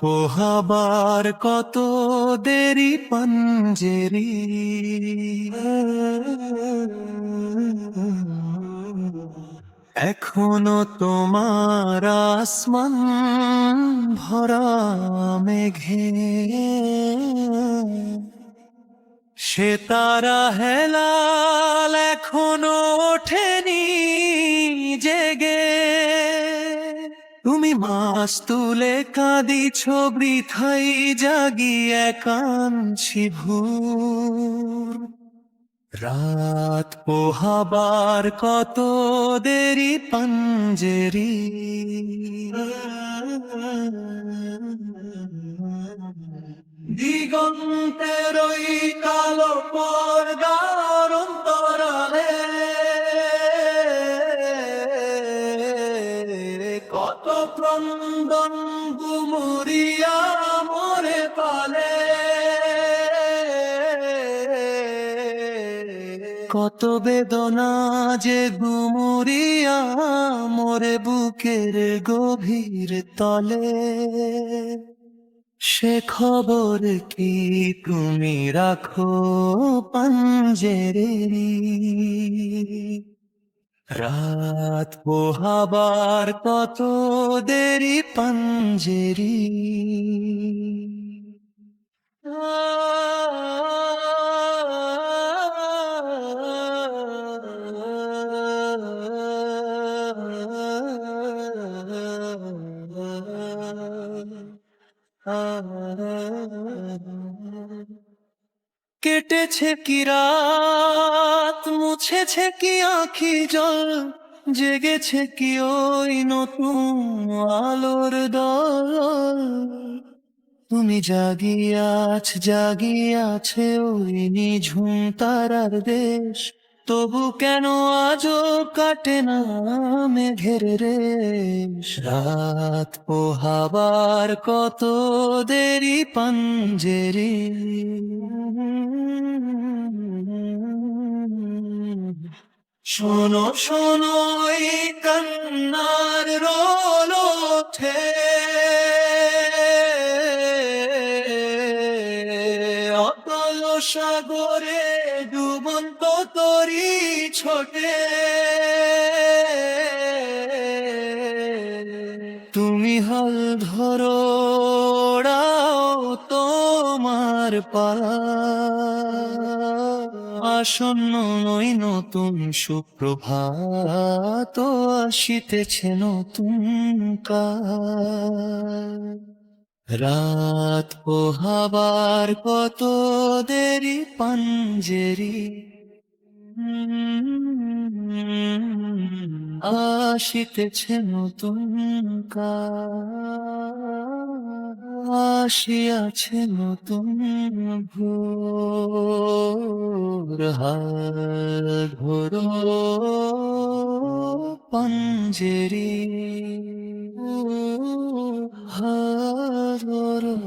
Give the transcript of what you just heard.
পোহাবার কত দেরি পাঞ্জেরি, এখনো তোমার আসমান ভরা মেঘে, সে তারা হেলাল এখনো ওঠেনি জেগে। তুমি মাস তুলে কাঁদিছ বৃথাই জাগিয়ে কাঁদছি ভোর। রাত পোহাবার কত দেরি পাঞ্জেরি, দিগন্তের ওই কালো পর্দার অন্তরালে কত ক্রন্দন গুমুরিয়া মরে পালে, কত বেদনা যে গুমুরিয়া মোরে বুকের গভীর তলে। সে খবর কি তুমি রাখো পাঞ্জেরি, রাত পোহাবার কত দেরি পাঞ্জেরি। কেটেছে কি রাত, মুছেছে কি আঁখি জল, জেগেছে কি ওই নতুন আলোর দল। তুমি জাগিয়াছে ওই নিঝুম তারার দেশ, তবু কেন আজও কাটে না মেঘের রেশ। রাত পোহাবার কত দেরি পাঞ্জেরি, শোনো শোনো এই কান্নার রোল ওঠে, অতল সাগরে ডুবন্ত তরি ছোটে। তুমি হাল ধরো ওড়াও তোমার পালা, আসন্ন ওই নতুন সুপ্রভাত আসিতেছে নতুন কাল। রাত পোহাবার কত দেরি পাঞ্জেরি, আসিতেছে নতুন কাল, আসিয়াছে নতুন ভোর। হাল ধরো পাঞ্জেরি, হাল ধরো